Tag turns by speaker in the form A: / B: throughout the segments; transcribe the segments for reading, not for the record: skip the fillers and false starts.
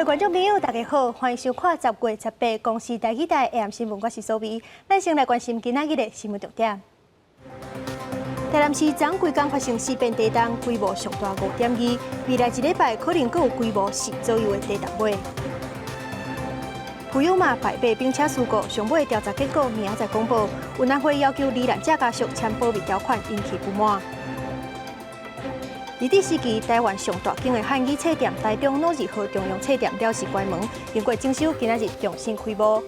A: 观众朋友，大家好，欢迎收看10月18公视台语台 AM 新闻，我是苏薇。咱先来关心今仔日的新闻重点。台南市昨规天发生4变地震，规模上大5.2，未来一礼拜可能佫有规模4左右的地震尾。普悠玛败北并且事故上尾调查结果明仔载公布，运安会要求罹难者家属签保密条款，引起不满。二时期，台湾上大间的汉语册店台中老二号中央册店了是关门，经过整修，今仔日重新开幕。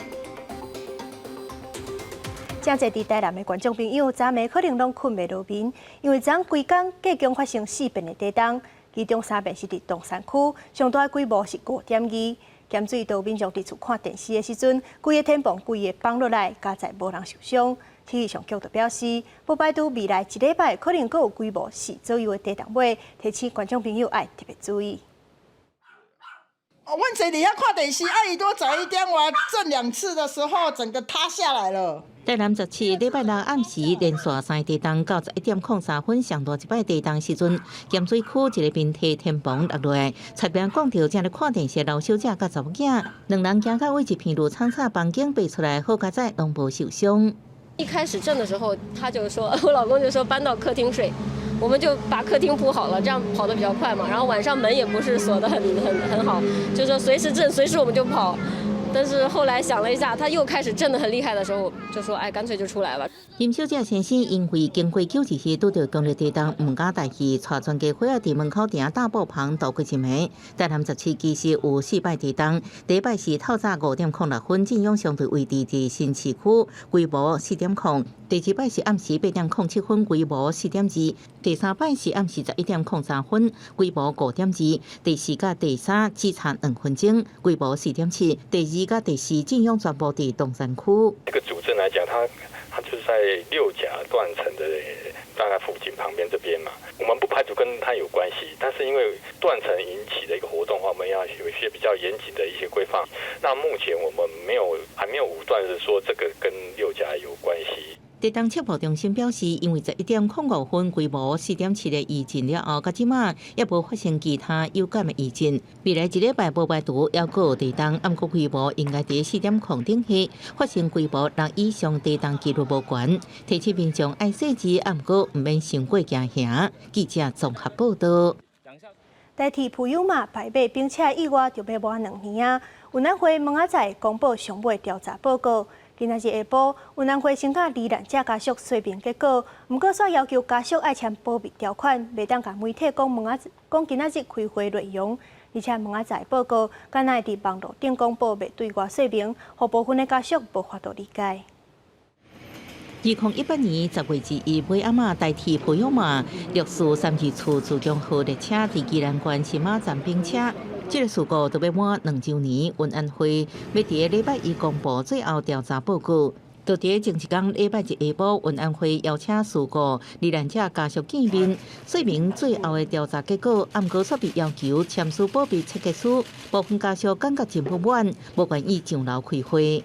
A: 真侪伫台南的观众朋友，昨暝可能拢困袂落眠，因为昨规天隔江发生4变的地震，其中3变是伫东山区，上大规模是5.2。咸水道民众伫厝看电视的时阵，规个天棚规个放落来，加在无人受伤。气象局就表示，不排除未来一礼拜可能佫有规模4左右的地震尾，提醒观众朋友爱特别注意。
B: 阮坐伫遐看电视，伊多早一点，我震2次的时候，整个塌下来了。
C: 台南17礼拜六暗时连续3地震，91.03分上大一摆地震时阵，咸水区一个平梯天棚落落来，侧边讲到正咧看电视的老小姐甲查某囝，两人行到位一片路苍苍房间爬出来，好佳在拢无受伤。
D: 一开始震的时候，他就说，我老公就说搬到客厅睡，我们就把客厅铺好了，这样跑得比较快嘛。然后晚上门也不是锁得很好，就说随时震，随时我们就跑。但是后来想了一下，他又开始震得很厉害的时候，就说，哎，干脆就出来吧。
C: 林小姐先生因为经过9日时拄到强烈地震，唔敢待去，带全家伙仔伫门口埕大埔旁度过一暝。台南17其实有4摆地震，第一摆是透早5.06分，震央相对位置伫新市区，规模4.0；第二摆是暗时8.07分，规模4.2；第三摆是暗时11.03分，规模5.2；第四甲第三只差2分钟，规模4.7；第2甲第4震央全部伫东山区。
E: 这个主震来讲，它就是在六甲断层的大概附近旁边这边嘛，我们不排除跟它有关系，但是因为断层引起的一个活动的话，我们要有一些比较严谨的一些规范。那目前我们还没有武断的说这个跟六甲有关系。
C: 地震测报中心表示，因为11.05分规模4.7的余震了后，到即马也无发生其他有感的余震。未来一礼拜无排除还佫有地震，暗过规模应该伫4.0顶起，发生规模6以上地震几率无悬。提醒民众爱细致，暗过毋免伤过惊吓。记者综合报道。
A: 代替普悠玛败北并且意外就要满2年啊！运安会明仔载公布上尾调查报告。今仔日下晡，运安会先甲罹难者家属说明结果，毋过却要求家属爱签保密条款，袂当甲媒体讲今仔日开会内容，而且明仔载报告敢若会伫网络顶公布，袂对外说明，互部分的家属无法度理解。
C: 2018年10月1日，尾阿嬷代替普悠玛六四3支厝自强号列车伫宜兰县新马站并车。这个事故都要满2周年，运安会要伫礼拜1公布最后调查报告。就伫前一天礼拜1下晡，运安会邀请事故罹难者家属见面，说明最后的调查结果。暗过却被要求签署保密切结书，部分家属感觉真不满，无愿意上楼开会。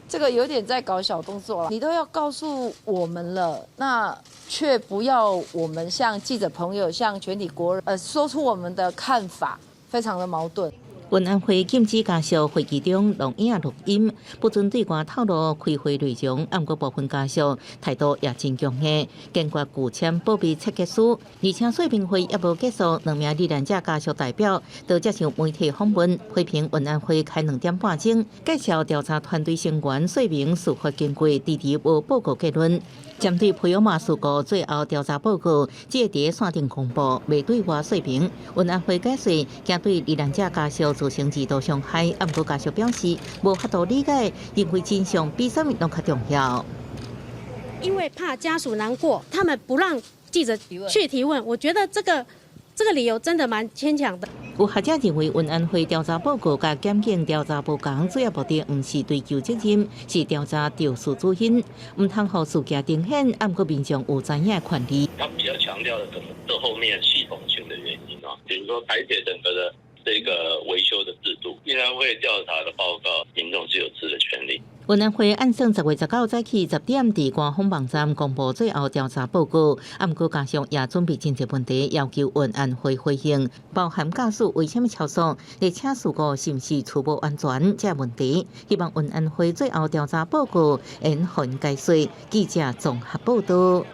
F: 这个有点在搞小动作了，你都要告诉我们了，那却不要我们向记者朋友、向全体国人说出我们的看法。非常的矛盾。
C: 运安会禁止家属会议中录影录音，不准对外透露开会内容。暗过部分家属态度也真强硬，坚决拒签保密切结书，而且说明会也无结束，2名罹难者家属代表都接受媒体访问，批评运安会开2点半钟，介绍调查团队成员说明司法经过，迟迟无报告结论。针对普悠玛事故最后调查报告，只会伫线顶公布，未对外说明。运安会解释，惊对罹难者家属造成极度伤害。暗过家属表示，无法度理解，认为真相比什么都较重要。
G: 因为怕家属难过，他们不让记者去提问。我觉得这个理由真的蛮牵强的。
C: 有学者认为，运安会调查报告甲检警调查无同，主要目的毋是追究责任，是调查肇事主因，毋通互事件呈现，暗过民众有知影的权利。
H: 他比较强调的可能是后面系统性的原因啊，比如说排解整个的这个维修的制度，运安会调查的报告，民众是有知的权利。
C: 运安会按算10月19早起10点，伫官方网站公布最后调查报告。不过，加上也准备真侪问题，要求运安会回应，包含驾驶为什么超速、列车事故是毋是初步安全这问题。希望运安会最后调查报告因很解说。记者综合报道。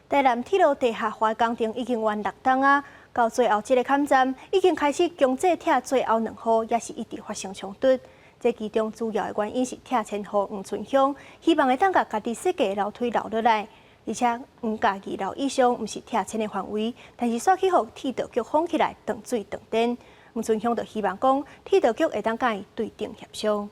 A: 台南铁路地下化工程已经完6档啊，到最后这个坎站已经开始强制铁最后2号也是一直发生冲突。这其中主要的原因是铁迁户黄村乡，希望会当甲家己设计的楼梯留落来，而且家己楼以上毋是铁迁的范围，但是煞去互铁道局封起来断水断电。黄村乡就希望讲铁道局会当甲伊对等协商。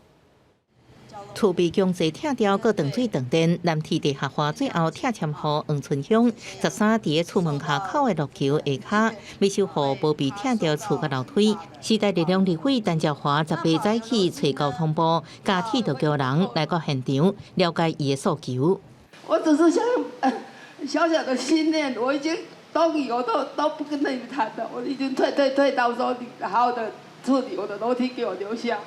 C: 厝被强制拆掉，搁断水断电，南铁地下化最后拆迁户黄村乡13伫厝门下口的路桥下骹，未修户无被拆掉厝甲楼梯。时代力量立委陈昭华18早起找交通部、甲铁道局人来到现场了解伊的诉求。
I: 我只是想小小的心念，我已经都以后都不跟你们谈了，我已经退到说你好好的处理我的楼梯，给我留下。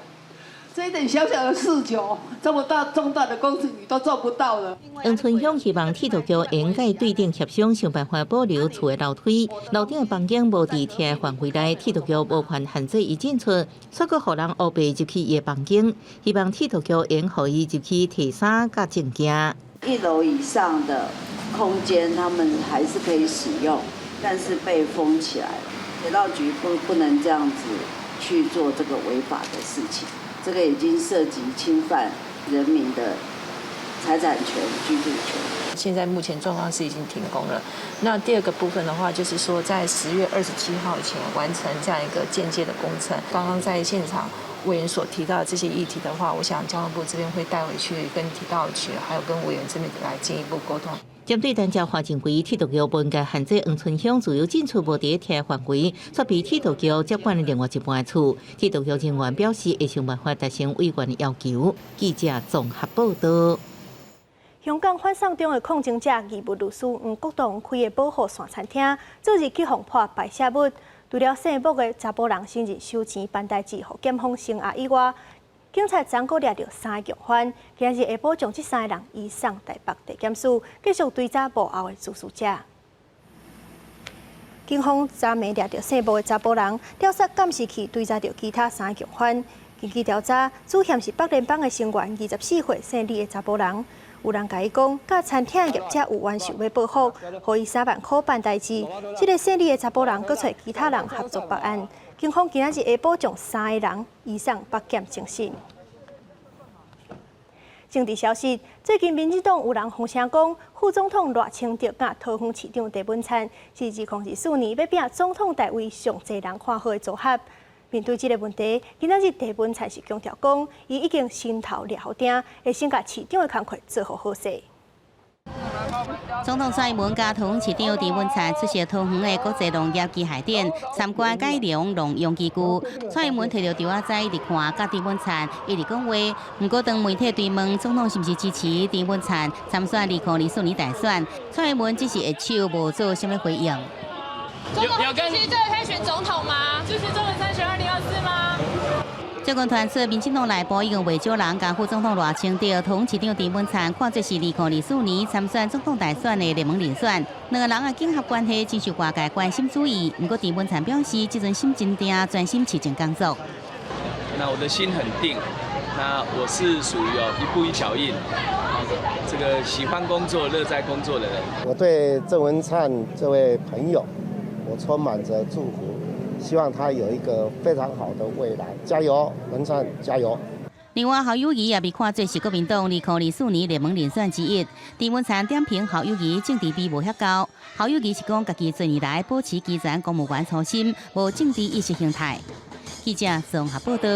I: 这一点小小的事求，这么重大的工程你都做不到了。
C: 黄村乡希望铁道局应该对顶协商，想办法保留厝的楼梯、楼顶的房间无伫铁范围内，铁道局无权限制伊进出，煞搁互人黑白入去伊的房间。希望铁道局应互伊入去提衫甲证件。
J: 1楼以上的空间他们还是可以使用，但是被封起来了。铁道局不能这样子去做这个违法的事情。这个已经涉及侵犯人民的财产权、居住权。
F: 现在目前状况是已经停工了。那第二个部分的话，就是说在10月27号以前完成这样一个间接的工程。刚刚在现场委员所提到的这些议题的话，我想交通部这边会带回去跟铁道局还有跟委员这边来进一步沟通。
C: 针对陈昭华认为铁道局不应该限制黄村乡自由进出无伫铁范围，却被铁道局接管另外一半的厝。铁道局人员表示会想办法达成委员的要求。记者综合报道。
A: 香港反送中的抗争者义务律师黄国栋开的保护伞餐厅，昨日去互破白写物，除了姓卜的查甫人生日收钱办代志，互检方声押以外，警察昨搁抓到3个共犯，今日下晡将这3个人移送台北地检署，继续追查幕后的主使者。警方昨暝抓到姓卜的查甫人，调查监视器追查到其他3个共犯。根据调查，主嫌是北联邦的成员，24岁姓李的查甫人。有人甲伊讲，甲餐厅业者有冤想要报复，互伊3万块办代志。这个姓李的查甫人，搁找其他人合作办案。警方今仔日下晡将3个人移送北检侦讯。政治消息：最近民进党有人风声讲，副总统赖清德甲桃园市长郑文灿是2024年要拼总统台位上侪人看好的组合。面对这个问题，今仔日郑文灿是强调讲，伊已经心头掠好定，会先甲市长的工作做好势。
K: 总统蔡英文甲桃园市长郑文灿出席桃园的国际农业机械展，参观改良农用机具。蔡英文摕到电话仔一直看，甲郑文灿一直讲话。不过当媒体追问总统是不是支持郑文灿参选2024年大选，蔡英文只是下手，无做什么回应。
L: 总统支持这个参选总统吗？支持这个参选2024吗？
K: 最近传出，民进党内部已经未少人甲副总统赖清德、桃园市长郑文灿看作是2024年参选总统大选的热门人选。两个人的竞合关系真受外界关心注意。不过郑文灿表示，这阵心真定，专心市政工作。
M: 那我的心很定，那我是属于一步一脚印，这个喜欢工作、乐在工作的人。
N: 我对郑文灿这位朋友，我充满着祝福。希望他有一个非常好的未来，加油，文灿，加油！
K: 另外，侯友宜也被看作是国民党2024年热门人选之一。郑文灿点评侯友宜政治比无遐高，侯友宜是讲家己多年来保持基层公务员初心，无政治意识形态。记者综合报道。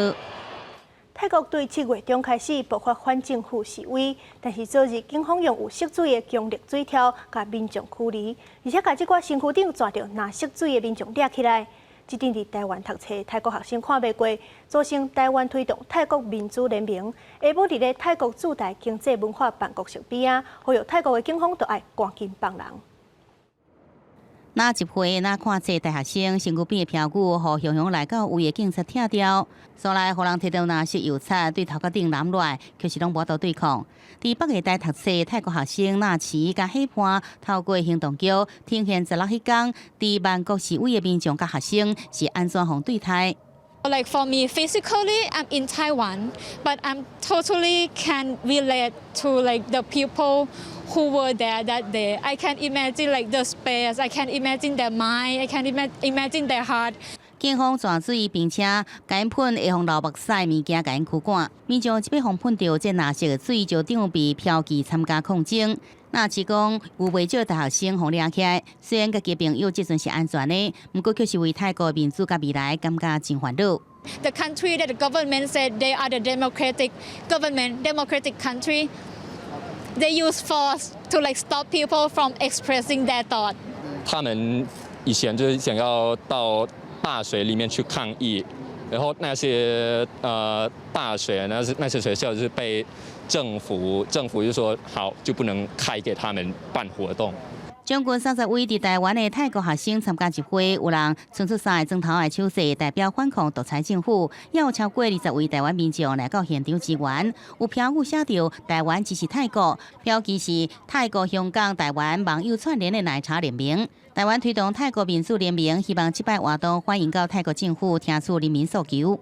A: 泰国对7月中开始爆发反政府示威，但是昨日警方用有熄水的强力水条，甲民众驱离，而且甲这寡身躯顶抓着拿熄水的民众抓起来。这阵伫台湾读册泰国学生看袂过，组成台湾推动泰国民主联盟。下晡伫咧泰国驻台经济文化办公室边啊，呼吁泰国的警方都爱赶紧帮人。
K: 那集会那看这大学生身躯边的票据，互雄雄来到位的警察拆掉，所来互人摕到拿色油漆对头壳顶淋落来，可是拢无法对抗。伫北艺大读册泰国学生纳奇甲喜欢透过行动桥呈现16迄天，伫万国示威的民众甲学生是安怎互对待。
O: Like for me, physically, I'm in Taiwan, but I'm totally can relate to like the people who were there that day. I can imagine like the space, I can imagine their mind, I can imagine their heart.
K: 警方抓水，并且甲因喷会用流目屎物件甲因驱赶。民众即被互喷到这蓝色的水，就准备飘起参加抗争。那是讲有袂少大学生互掠起来，虽然家己朋友即阵是安全的，不过却是为泰国民主甲未来感觉真烦恼。
O: The country that the government said they are the democratic government, democratic country, they use force to like stop people from expressing their thought.
P: 他们以前就是想要到大学里面去抗议，然后那些大学那些学校就是被政府就说好就不能开给他们办活动。
K: 将近30位伫台湾的泰国学生参加集会，有人伸出三个砖头的手势，代表反抗独裁政府。也有超过20位台湾民众来到现场支援。有标语写着“台湾支持泰国”，标记是泰国、香港、台湾网友串联的奶茶联名。台湾推动泰国民主联名，希望这摆活动欢迎到泰国政府听取人民诉求。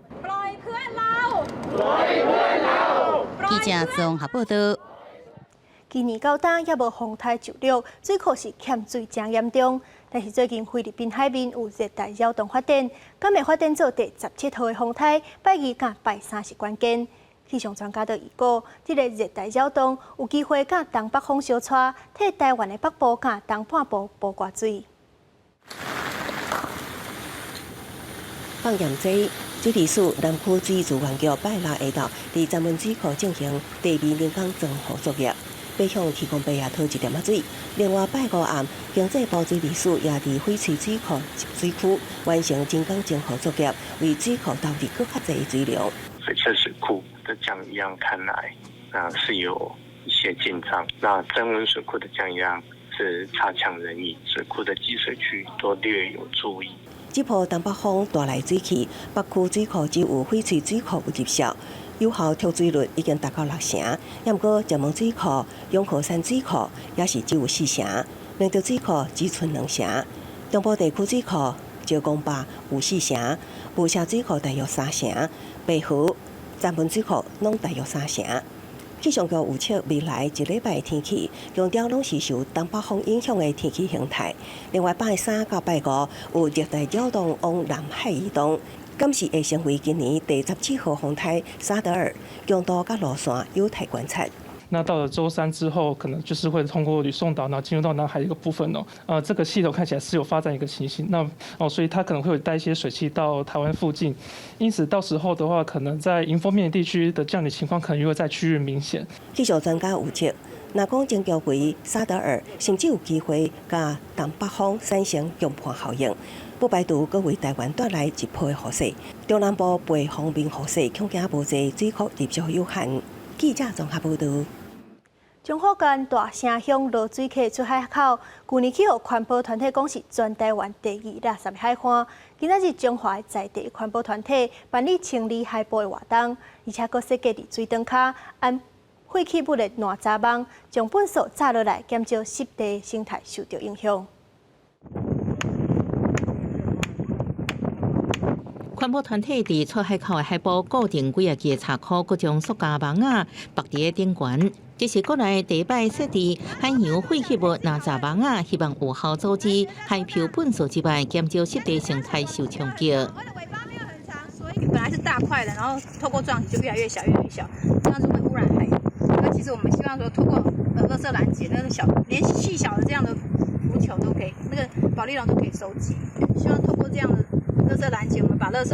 K: 记者综合报道。
A: 今年到冬也无风台就陆，水库是欠水真严重。但是最近菲律宾海面有热带扰动发展，敢会发展做第17号的风台，拜2甲拜3是关键。气象专家都预估，这个热带扰动有机会甲东北风相带，替台湾的北部甲东半部补挂水。
Q: 放盐水，水利署南区水资源局拜6下昼伫闸门水库进行第2人工增护作业。 北向提供北亚讨1点仔水，另外拜5暗，经济部水利署也伫翡翠水库集水区完成人工增护作业，为水库导致更较侪水流。
R: 翡翠水库的降雨量看来，是有一些进账。那曾文水库的降雨量是差强人意，水库的积水区都略有注意。
Q: 这波东北风带来水汽，北区水库只有翡翠水库有入效。 有效抽水率已经达到6成，也毋过闸门水库、永河山水库也是只有4成，明德水库只剩2成，中部地区水库石公坝有4成，雾社水库大约3成，北湖、闸门水库拢大约3成。气象局预测未来1礼拜的天气，强调拢是受东北风影响的天气形态。另外，拜3到拜5有热带扰动往南海移动。 敢是会成为今年第17号风台沙德尔，强度甲路线有待观察。
S: 那到了周3之后，可能就是会通过吕宋岛，然后进入到南海一个部分哦。这个系统看起来是有发展一个情形，所以它可能会有带一些水汽到台湾附近，因此到时候的话，可能在迎风面地区的降雨情况可能又会在区域明显。
Q: 气象专家预测，若讲增强为沙德尔，甚至有机会甲东北风产生强盘效应。 不排除搁为台湾带来一波的雨势，中南部北方面雨势恐惊无济，水库入足有限。记者综合报道。
A: 中福间大城乡落水溪出海口，去年起，环保团体讲是全台湾第2垃圾的海岸。今仔日中华在地环保团体办理清理海埔的活动，而且搁设计伫水塘骹安废弃物的烂渣网，将粪扫炸落来，减少湿地生态受到影响。
C: 环保团体伫出海口的海埔固定几个茶库，各种塑胶网啊绑伫顶悬。这是国内第一摆设置海洋废弃物垃圾网啊，希望有效阻止海漂粪扫之外，减少湿地生态受冲击。
T: 我的尾巴没有很长，所以本来是大块的，然后透过撞击就越来越小，越来越小，这样子会污染海洋。那其实我们希望说，透过垃圾拦截，那个连细小的这样的浮球都可以，那个保丽龙都可以收集。希望透过这样的 垃圾拦截，我们把垃圾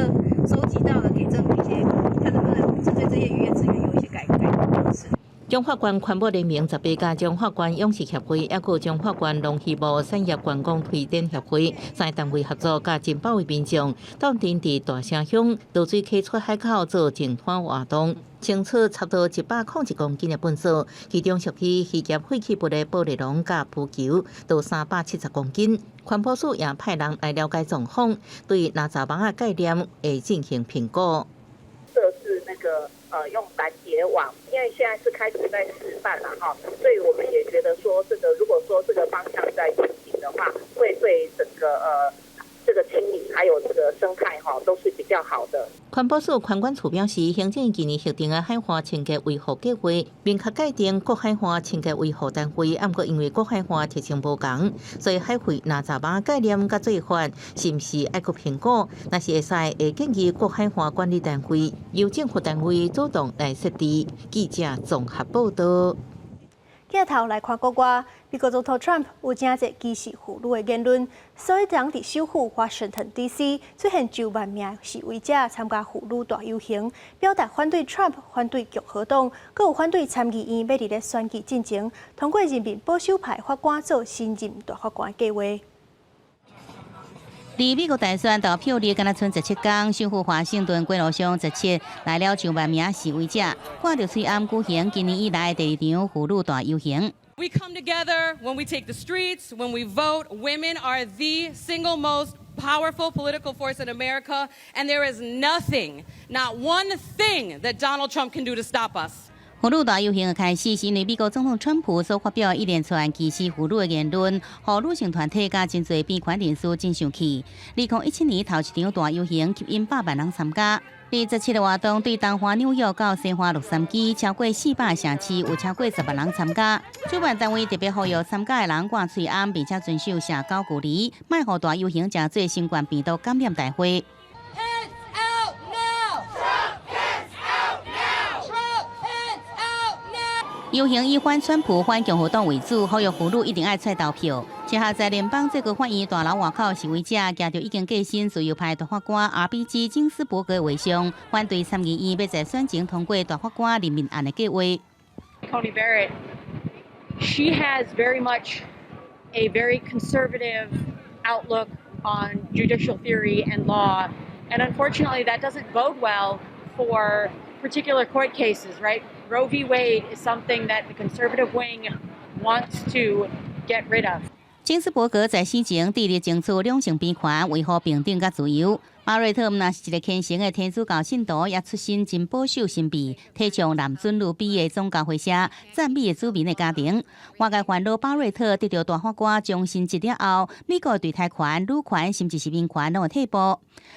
T: 收集到了，给政府一些，看能不能针对这些渔业资源有一些改革方式。
C: 中法官环保联盟18家中法官勇士协会，抑有中法官农渔部产业观光推展协会3个单位合作，加真保卫民众，当天伫大城乡倒水溪出海口做净滩活动，清出差不多101公斤的粪扫，其中属于渔业废弃物的玻璃笼甲浮球，都370公斤。环保署也派人来了解状况，对垃圾网的概念会进行评估。
U: 设置那个用拦截网，因为现在是开始在示范了哈，所以我们也觉得说这个如果说这个方向在进行的话，会对整个这个清理还有这个生态哈都是比较好的。
C: 环保署环管处表示，行政今年核定的海岸清洁维护计划，明确界定各海岸清洁维护单位，不过因为各海岸特性无同，所以海废垃圾网概念甲做法是毋是要去评估？若是会使，会建议各海岸管理单位由政府单位主动来设置。记者综合报道。
A: 镜头来看国外，美国总统 Trump 有正侪歧视妇女的言论，所以当伫首府 Washington D.C. 出现10万名示威者参加妇女大游行，表达反对 Trump、反对共和党，佮有反对参议院要伫咧选举进前通过任命保守派法官做新任大法官的计划。
K: 离美国大选投票日敢若剩17天，首府华盛顿街路上17来了10万名示威者，挂着水暗举行今年以来第2场妇女大游行。
V: We come together when we take the streets, when we vote. Women are the single most powerful political force in America, and there is nothing, not one thing that Donald Trump can do to stop us.
K: 妇女大游行的开始是因为美国总统川普所发表一连串歧视妇女的言论，让女性团体甲真侪变权人士真生气。2017年头一场大游行吸引100万人参加。第17个活动对东华纽约到西华洛杉矶超过400城市有超过10万人参加。主办单位特别呼吁参加的人挂嘴暗，并且遵守社交距离，莫互大游行真做新冠病毒感染大会。游行以反川普、反共和党为主，呼吁妇女一定要出投票。之后在联邦最高法院大楼外口示威者夹着已经过身自由派大法官 R.B.G. 金斯伯格的遗像，反对参议院要在选前通过大法官任命案的计划。
W: Coney Barrett, she has very much a very conservative outlook on judicial theory and law, and unfortunately that doesn't bode well for particular court cases, right? Roe v. Wade is something that the conservative wing wants to get rid of.
K: 金斯伯格在死前致力争取两性平权、维护平等甲自由。巴瑞特毋但是一个虔诚的天主教信徒，也出身真保守神秘、提倡男尊女卑的宗教会社，赞美子民的家庭。外界烦恼巴瑞特得到大法官终身职了后，美国对待权、女权甚至是民权拢会退步。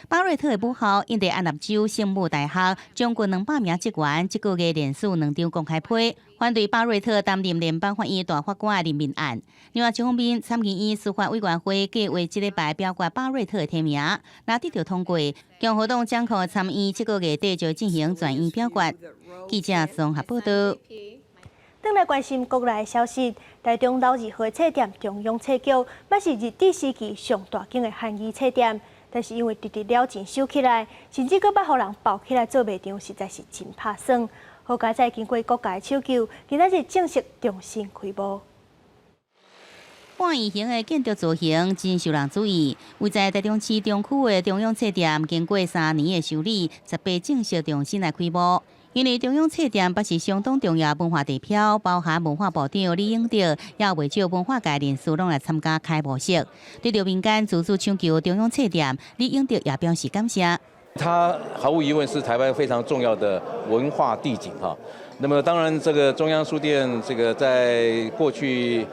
K: 巴瑞特的母校印第安纳州圣母大学将近200名职员，这个月连续2场公开批，反对巴瑞特担任联邦法院大法官的任命案。另外一方面，参议院司法委员会计划这礼拜表决巴瑞特的提名，若得到通过，共和党将靠参议这个月底就进行全院表决。记者综合报道。
A: 转来关心国内消息，台中老字号册店中央册局，嘛是日治时期上大间的汉语册店，但是因为直直了钱收起来，甚至佫捌互人包起来做卖场，实在是真拍算。好佳在经过各界抢救，今仔日正式重新开幕。
K: 半圆形的建筑造型真受人注意。位在台中市中区的中央册店，经过3年的修理，18正式重新来开幕。因为中央册店不是相当重要文化地标，包含文化部长李永德，也未少文化界人士拢来参加开幕式。对着民间自主抢救中央册店，李永德也表示感谢。
X: 它毫无疑问是台湾非常重要的文化地景哈。那么当然，这个中央书店这个在过去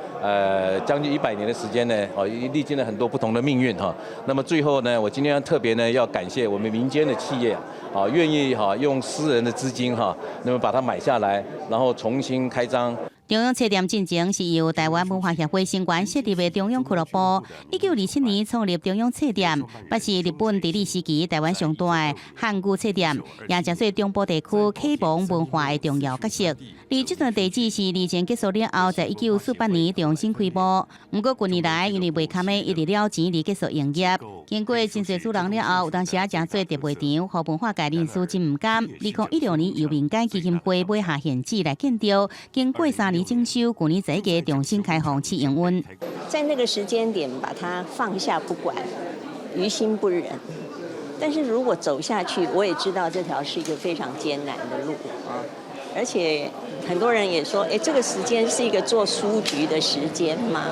X: 将近100年的时间呢，历经了很多不同的命运哈。那么最后呢，我今天特别呢要感谢我们民间的企业愿意用私人的资金那么把它买下来，然后重新开张。
K: 中央册店进前是由台湾文化协会成员设立的中央俱乐部。1927年创立中央册店，捌是日本地理时期台湾上大的汉语册店，也接续中部地区启蒙文化的重要角色。而这段地址是二战结束了后，在1948年重新开幕。不过近年来因为袂堪的一直了钱而结束营业。经过真侪主人了后，有当时真做特卖场，和文化界人士真唔甘。2016年由民间基金会买下现址来建造，经过3年整修，去年1月重新开放去营运。
B: 在那个时间点把它放下不管，于心不忍。但是如果走下去，我也知道这条是一个非常艰难的路啊，而且很多人也说，这个时间是一个做书局的时间吗？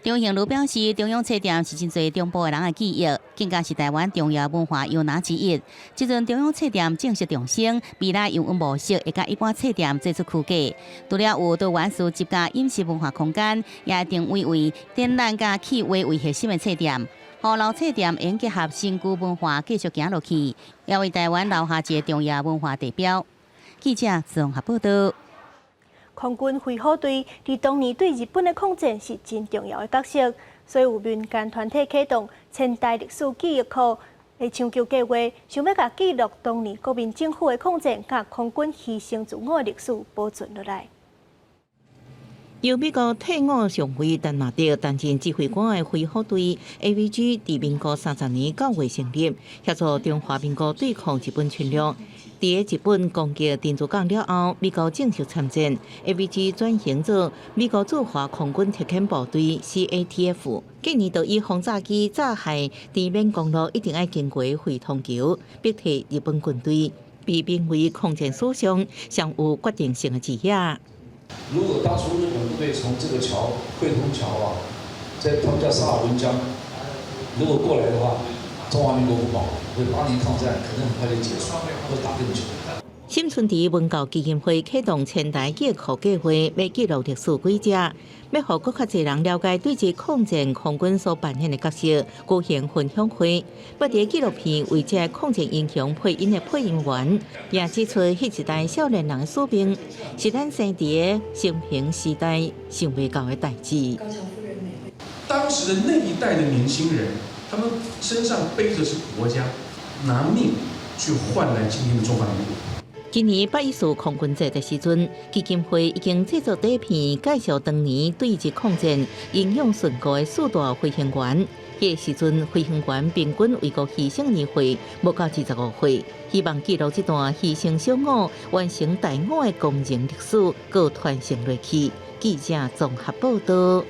K: 张兴如表示，中央册店是真侪中部的人的记忆，更加是台湾重要文化摇篮之一。这阵中央册店正式重生，未来营运模式会甲一般册店做出区隔。除了有多元素集加饮食文化空间，也定位为展览甲气味为核心的册店。和老册店应结合新旧文化继续行落去，也为台湾留下一个重要文化地标。记者综合报道。
A: 空军飞虎队伫当年对日本的抗战是真重要的角色，所以有民间团体启动千代历史记忆库的抢救计划，想要甲记录当年国民政府的抗战甲空军牺牲自我的历史保存落来。
C: 由美国退伍上尉丹马德担任指挥官的飞虎队 AVG， 伫民国30年9月成立，协助中华民国对抗日本侵略。伫日本攻击珍珠港了后，美国正式参战 ，AVG 转型做美国驻华空军特遣部队 CATF。近年就以轰炸机炸害地面公路一定要经过回通桥，逼退日本军队，被评为抗战史上上有决定性的一页。
D: 如果当初日本部队从这个桥汇通桥啊，在他们叫萨尔温江，如果过来的话，中华民国不保，为8年抗战可能很快就结束，会打更久。
C: 新春伫文教基金会启动千代记忆库计划，要记录历史轨迹，要让更较侪人了解对这抗战空军所扮演的角色，举行分享会。不伫纪录片为这抗战英雄配音的配音员，也指出迄一代少年人的使命，是咱生伫生平时代想袂到的代志。
D: 当时的那一代的年轻人，他们身上背着是国家，拿命去换来今天的中华民国。
C: 今年8·14空军节的时阵，基金会已经制作第一片介绍当年对日抗战英勇顺过的4大飞行员。迄个时阵，飞行员平均为国牺牲年岁无到25岁，希望记录这段牺牲小我、完成大我的光荣历史，搁传承落去。记者综合报道。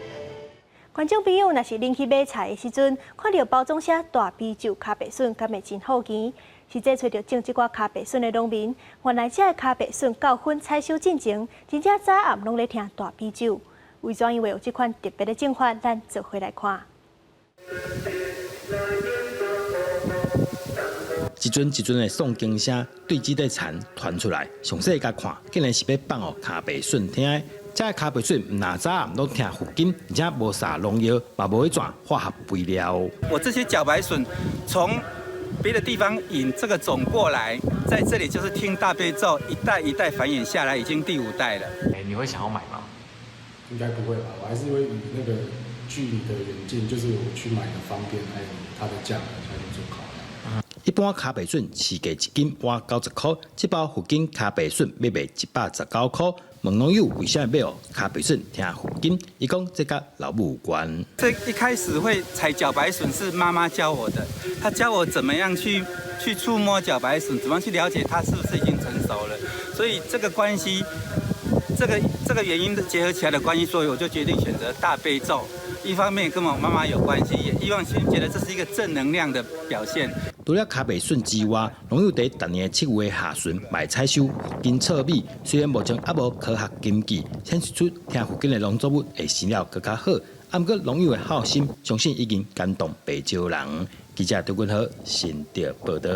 A: 观众朋友，若是恁去买菜的时阵，看到包装写大啤酒咖啡笋，敢会真好奇？实际找到种这寡咖啡笋的农民，原来这个咖啡笋到粉采收进前，真正早暗拢咧听大啤酒。为怎因为有这款特别的种法，咱做回来看。
E: 一阵的诵经声对这块田传出来，详细甲看，竟然是要放予咖啡笋听的。这咖啡笋唔哪早暗拢听附近，而且无撒农药，嘛无一转化学肥料。
G: 我这些茭白笋从别的地方引这个种过来，在这里就是听大悲咒，一代一代繁衍下来，已经第5代了。
Y: 你会想要买吗？
Z: 应该不会吧，我还是会以那个距离的远近，就是我去买的方便，还有它的价格才能做考量。
E: 一般咖啡笋市价1斤换90块，这包附近咖啡笋要卖119块。问农友为啥要买咖啡笋听附近？伊讲这甲老母有关。
G: 这一开始会采茭白笋是妈妈教我的，她教我怎么样去触摸茭白笋，怎么样去了解它是不是已经成熟了。所以这个关系，这个原因结合起来的关系，所以我就决定选择大悲咒。一方面跟我妈妈有关系，也希望觉得这是一个正能量的表现。
E: 除了咖啡笋之外，农友在逐年7月下旬卖采收附近糙米，虽然目前还无科学根据显示出听附近的农作物会生了更加好，不过农友的好心，相信已经感动不少人。记者刘君豪新竹报道。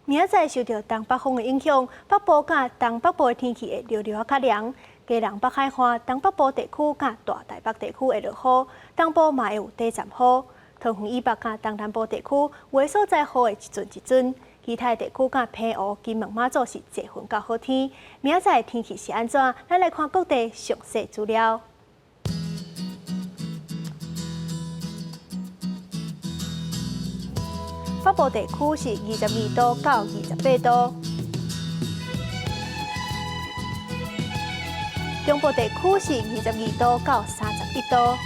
A: 明仔载受到东北风的影响，北部甲东北部的天气会略较凉。基隆北海岸、东北部地区甲大台北地区会落雨，东部嘛会有短暂雨。桃园以北甲东南部地区有的所在雨会一阵一阵。其他地区甲澎湖、金门、马祖是侪分较好天。明仔载天气是安怎？咱来看各地详细资料。北部地区是22度到28度，中部地区是22度到31度，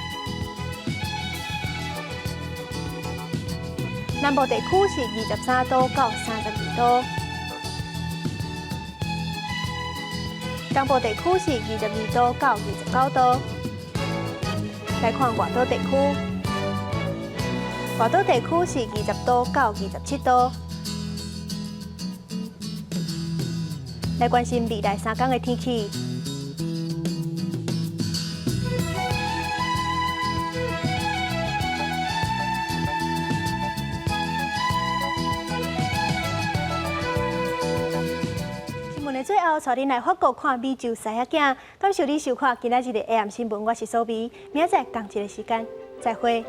A: 南部地区是23度到32度，东部地区是22度到29度。来看外岛地区。外岛地区是20度到27度。来关心未来3天的天气。新闻的最后，带您来法国看美洲狮仔囝。感谢你收看今仔日的 AM 新闻，我是苏美。明仔载同一个时间再会。